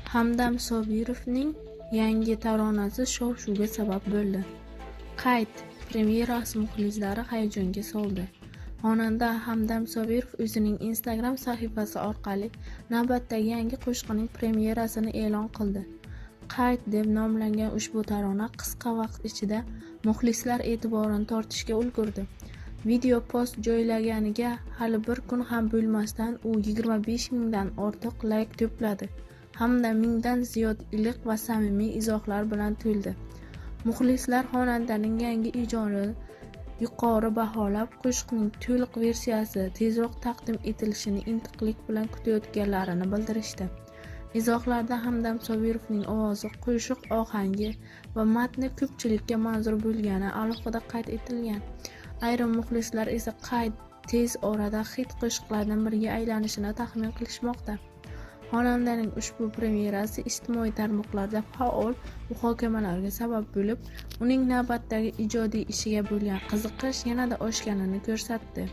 Hamdam Sobirovning yangi taronasi shov-shuvga sabab bo'ldi. Qayd premyerasi muxlislari hayajonga soldi. Xonanda Hamdam Sobirov o'zining Instagram sahifasi orqali navbatdagi yangi qo'shiqning premyerasini e'lon qildi. Qayd deb nomlangan ushbu tarona qisqa vaqt ichida muxlislar e'tiborini tortishga ulgurdi. Video post joylaganiga hali bir kun ham bo'lmasdan u 25 mingdan ortiq layk to'pladi hamda mingdan ziyod iliq va samimiy izohlar bilan to'ldi. Muxlislar xonandaning yangi ijodini yuqori baholab, qo'shiqning to'liq versiyasi tezroq taqdim etilishini intiqlik bilan kutayotganlarini bildirishdi. Izohlarda Hamdam Sobirovning ovozi, qo'shiq ohangi va matni ko'pchilikka manzur bo'lgani alohida qayd etilgan. Ayrim muxlislar esa qayd tez orada hit qo'shiqlardan biriga aylanishini taxmin qilishmoqda. Xonandaning ushbu premyerasi ijtimoiy tarmoqlarda faol muhokamalarga sabab bo'lib, uning navbatdagi ijodiy ishiga bo'lgan qiziqish yanada oshganini ko'rsatdi.